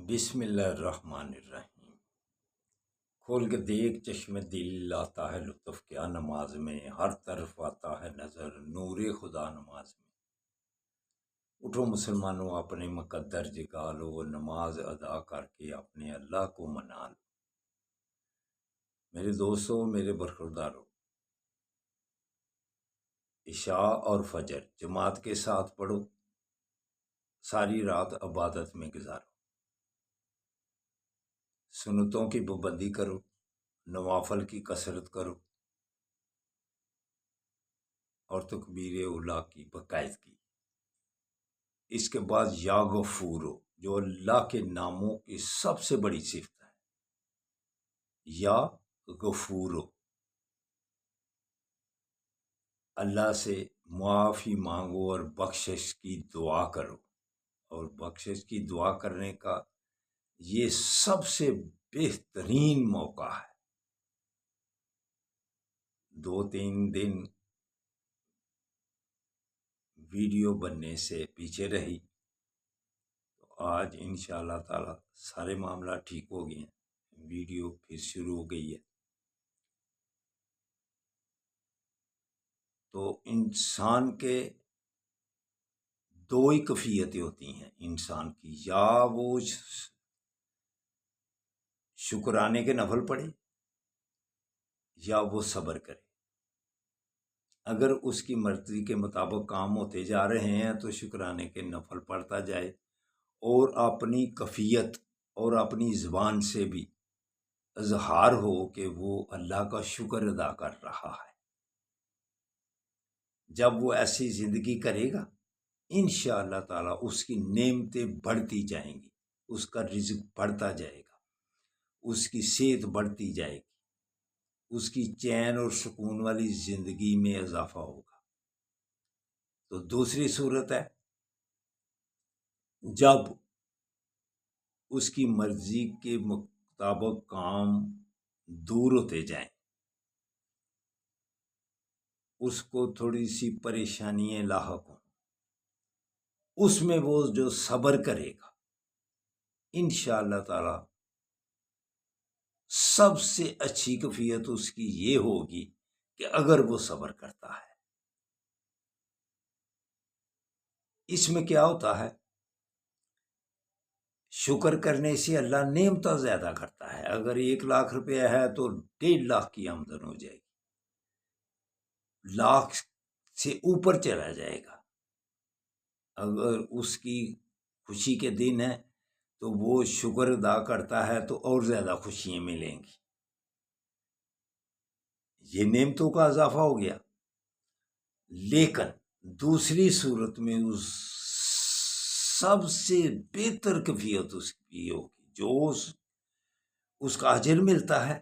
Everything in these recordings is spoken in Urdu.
بسم اللہ الرحمن الرحیم۔ کھول کے دیکھ چشم دل، آتا ہے لطف کیا نماز میں، ہر طرف آتا ہے نظر نور خدا نماز میں۔ اٹھو مسلمانوں اپنے مقدر جگا لو، نماز ادا کر کے اپنے اللہ کو منا لو۔ میرے دوستو، میرے برخوردارو، عشاء اور فجر جماعت کے ساتھ پڑھو، ساری رات عبادت میں گزارو، سنتوں کی پابندی کرو، نوافل کی کثرت کرو اور تکبیر اولیٰ کی باقاعدگی۔ اس کے بعد یا غفورو، جو اللہ کے ناموں کی سب سے بڑی صفت ہے، یا غفورو، اللہ سے معافی مانگو اور بخشش کی دعا کرو۔ اور بخشش کی دعا کرنے کا یہ سب سے بہترین موقع ہے۔ 2-3 دن ویڈیو بننے سے پیچھے رہی، تو آج انشاءاللہ تعالی سارے معاملات ٹھیک ہو گئے ہیں، ویڈیو پھر شروع ہو گئی ہے۔ تو انسان کے دو ہی کیفیتیں ہوتی ہیں انسان کی، یا وہ شکرانے کے نفل پڑھے یا وہ صبر کرے۔ اگر اس کی مرضی کے مطابق کام ہوتے جا رہے ہیں تو شکرانے کے نفل پڑھتا جائے، اور اپنی کیفیت اور اپنی زبان سے بھی اظہار ہو کہ وہ اللہ کا شکر ادا کر رہا ہے۔ جب وہ ایسی زندگی کرے گا، انشاءاللہ تعالی اس کی نعمتیں بڑھتی جائیں گی، اس کا رزق بڑھتا جائے گا، اس کی صحت بڑھتی جائے گی، اس کی چین اور سکون والی زندگی میں اضافہ ہوگا۔ تو دوسری صورت ہے جب اس کی مرضی کے مطابق کام دور ہوتے جائیں، اس کو تھوڑی سی پریشانیاں لاحق ہوں، اس میں وہ جو صبر کرے گا، انشاءاللہ تعالی سب سے اچھی کیفیت اس کی یہ ہوگی کہ اگر وہ صبر کرتا ہے، اس میں کیا ہوتا ہے، شکر کرنے سے اللہ نعمتیں زیادہ کرتا ہے۔ اگر 1 لاکھ روپیہ ہے تو 1.5 لاکھ کی آمدن ہو جائے گی، لاکھ سے اوپر چلا جائے گا۔ اگر اس کی خوشی کے دن ہے تو وہ شکر ادا کرتا ہے تو اور زیادہ خوشیاں ملیں گی، یہ نعمتوں کا اضافہ ہو گیا۔ لیکن دوسری صورت میں اس سب سے بہتر کیفیت اس کی ہوگی، جو اس کا اجر ملتا ہے،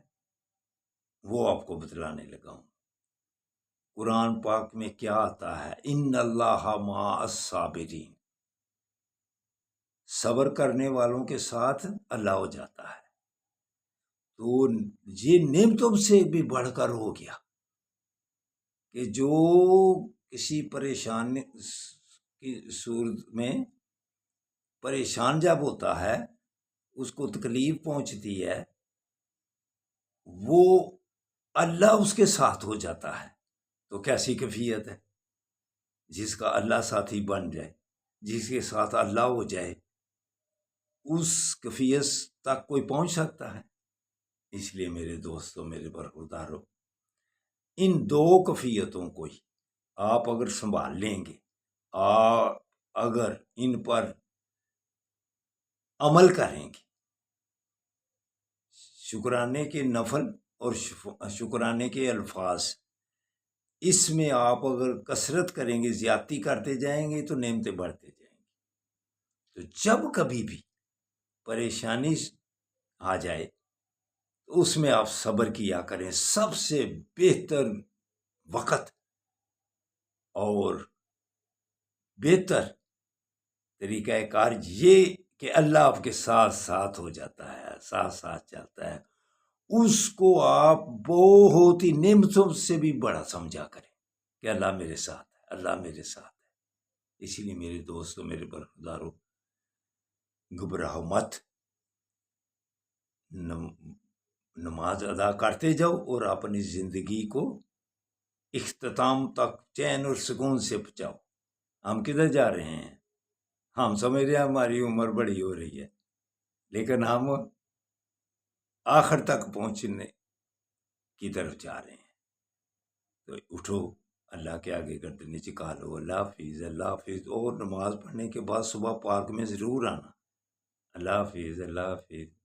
وہ آپ کو بتلانے لگا ہوں۔ قرآن پاک میں کیا آتا ہے، ان اللہ مع الصابرین، صبر کرنے والوں کے ساتھ اللہ ہو جاتا ہے۔ تو یہ نعمتوں سے بھی بڑھ کر ہو گیا کہ جو کسی پریشان کی صورت میں پریشان جب ہوتا ہے، اس کو تکلیف پہنچتی ہے، وہ اللہ اس کے ساتھ ہو جاتا ہے۔ تو کیسی کیفیت ہے، جس کا اللہ ساتھی بن جائے، جس کے ساتھ اللہ ہو جائے، اس کیفیت تک کوئی پہنچ سکتا ہے؟ اس لیے میرے دوستوں، میرے برخورداروں، ان دو کیفیتوں کو ہی آپ اگر سنبھال لیں گے، اگر ان پر عمل کریں گے، شکرانے کے نفل اور شکرانے کے الفاظ، اس میں آپ اگر کثرت کریں گے، زیادتی کرتے جائیں گے تو نعمتیں بڑھتے جائیں گی۔ تو جب کبھی بھی پریشانی آ جائے تو اس میں آپ صبر کیا کریں۔ سب سے بہتر وقت اور بہتر طریقہ کار یہ کہ اللہ آپ کے ساتھ ساتھ ہو جاتا ہے، ساتھ ساتھ چلتا ہے، اس کو آپ بہت ہی نعمتوں سے بھی بڑا سمجھا کریں کہ اللہ میرے ساتھ ہے، اللہ میرے ساتھ ہے۔ اسی لیے میرے دوستوں، میرے برخورداروں، گھبراؤ مت، نماز ادا کرتے جاؤ اور اپنی زندگی کو اختتام تک چین اور سکون سے پہنچاؤ۔ ہم کدھر جا رہے ہیں؟ ہم سمجھ رہے ہیں ہماری عمر بڑی ہو رہی ہے، لیکن ہم آخر تک پہنچنے کی طرف جا رہے ہیں۔ تو اٹھو، اللہ کے آگے گردن نیچے جھکا لو، اللہ حافظ اللہ حافظ، اور نماز پڑھنے کے بعد صبح پارک میں ضرور آنا۔ اللہ حافظ اللہ حافظ۔